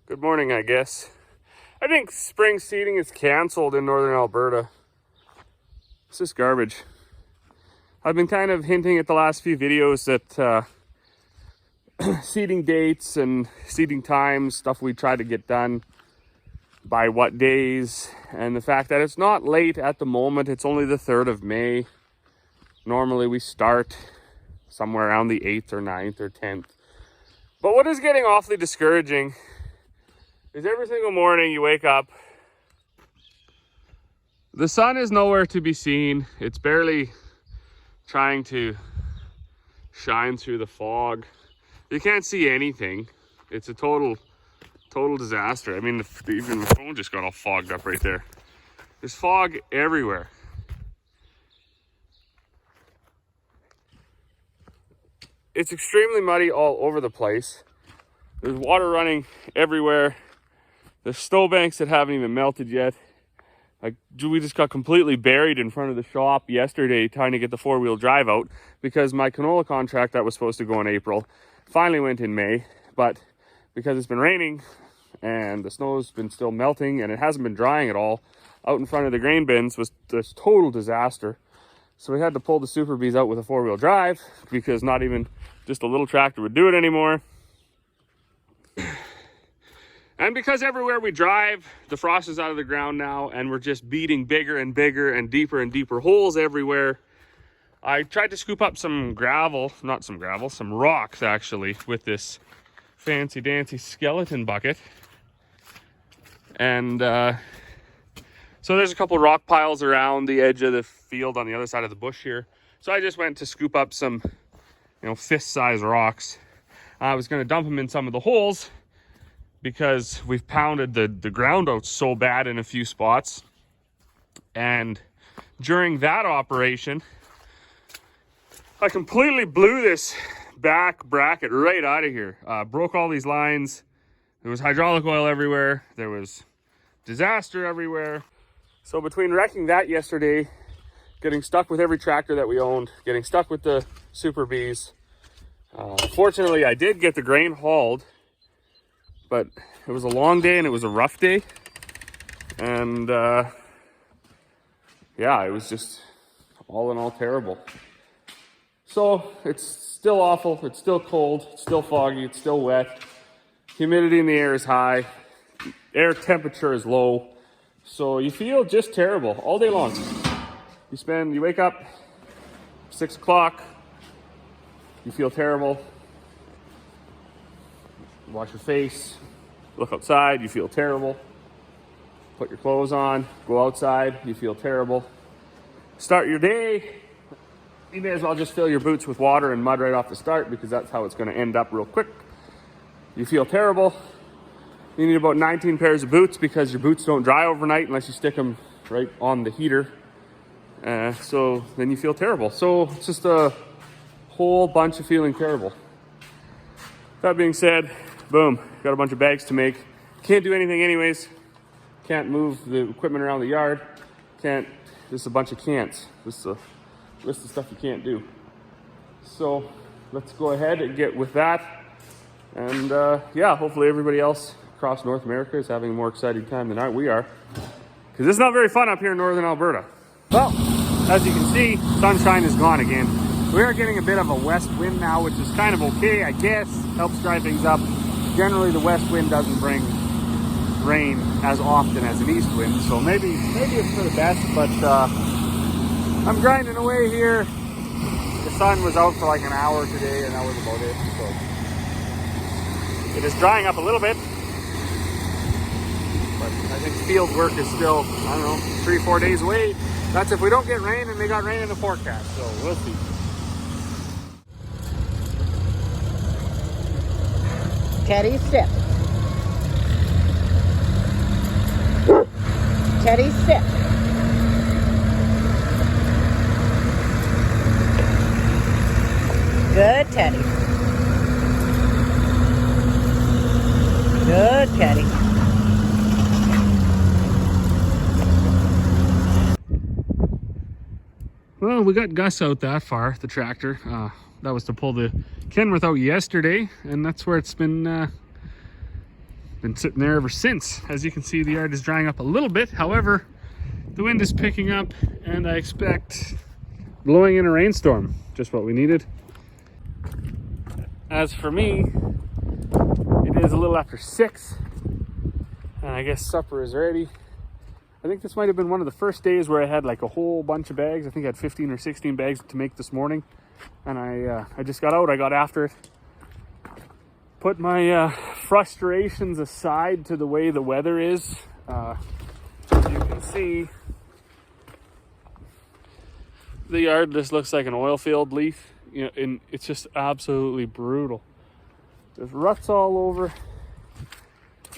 Good morning, I guess. I think spring seeding is canceled in northern Alberta. It's just garbage. I've been kind of hinting at the last few videos that seeding dates and seeding times, stuff we try to get done by what days, and the fact that it's not late at the moment. It's only the 3rd of May. Normally we start somewhere around the 8th or 9th or 10th. But what is getting awfully discouraging is every single morning you wake up, the sun is nowhere to be seen. It's barely trying to shine through the fog. You can't see anything. It's a total disaster. I mean, even the phone just got all fogged up right there. There's fog everywhere. It's extremely muddy all over the place. There's water running everywhere. There's snowbanks that haven't even melted yet. Like, we just got completely buried in front of the shop yesterday trying to get the 4-wheel drive out because my canola contract that was supposed to go in April finally went in May, but because it's been raining and the snow's been still melting and it hasn't been drying at all, out in front of the grain bins was this total disaster. So we had to pull the Super Bees out with a 4-wheel drive because not even just a little tractor would do it anymore. And because everywhere we drive, the frost is out of the ground now and we're just beating bigger and bigger and deeper holes everywhere. I tried to scoop up some rocks actually, with this fancy dancy skeleton bucket. And so there's a couple rock piles around the edge of the field on the other side of the bush here. So I just went to scoop up some, fist-sized rocks. I was going to dump them in some of the holes because we've pounded the ground out so bad in a few spots. And during that operation, I completely blew this back bracket right out of here. Broke all these lines. There was hydraulic oil everywhere. There was disaster everywhere. So between wrecking that yesterday, getting stuck with every tractor that we owned, getting stuck with the Super Bees, fortunately I did get the grain hauled, but it was a long day and it was a rough day. And yeah, it was just all in all terrible. So it's still awful, it's still cold, it's still foggy, it's still wet. Humidity in the air is high, air temperature is low. So you feel just terrible all day long. You wake up 6 o'clock, you feel terrible. Wash your face, look outside, you feel terrible. Put your clothes on, go outside, you feel terrible. Start your day, you may as well just fill your boots with water and mud right off the start because that's how it's going to end up real quick. You feel terrible. You need about 19 pairs of boots because your boots don't dry overnight unless you stick them right on the heater. So then you feel terrible. So it's just a whole bunch of feeling terrible. That being said, boom, got a bunch of bags to make. Can't do anything anyways. Can't move the equipment around the yard. Just a bunch of can'ts. Just a list of stuff you can't do. So let's go ahead and get with that. And yeah, hopefully everybody else across North America is having a more exciting time than we are. Because it's not very fun up here in northern Alberta. Well, as you can see, sunshine is gone again. We are getting a bit of a west wind now, which is kind of okay, I guess. Helps dry things up. Generally, the west wind doesn't bring rain as often as an east wind, so maybe it's for the best, but I'm grinding away here. The sun was out for like an hour today, and that was about it. So it is drying up a little bit, but I think field work is still, 3-4 days away. That's if we don't get rain, and they got rain in the forecast, so we'll see. Teddy, sit. Teddy, sit. Good, Teddy. Good, Teddy. Well, we got Gus out that far, the tractor. That was to pull the Kenworth out yesterday, and that's where it's been Been sitting there ever since. As you can see, the yard is drying up a little bit. However, the wind is picking up and I expect blowing in a rainstorm. Just what we needed. As for me, it is a little after 6 and I guess supper is ready. I think this might have been one of the first days where I had like a whole bunch of bags. I think I had 15 or 16 bags to make this morning. And I just got out, I got after it. Put my frustrations aside to the way the weather is. As you can see, the yard just looks like an oil field leaf. You know, and it's just absolutely brutal. There's ruts all over.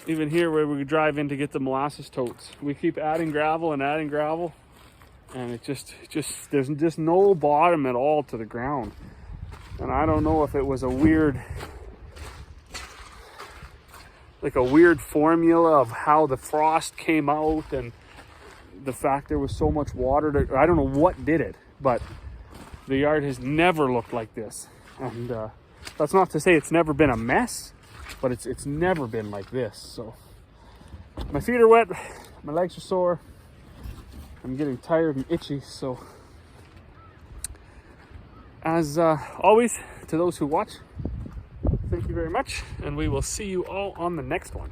Even here where we drive in to get the molasses totes. We keep adding gravel and it just there's just no bottom at all to the ground. And I don't know if it was a weird formula of how the frost came out and the fact there was so much water I don't know what did it, but the yard has never looked like this. And that's not to say it's never been a mess, but it's never been like this. So my feet are wet, my legs are sore, I'm getting tired and itchy. So as always, to those who watch, thank you very much, and we will see you all on the next one.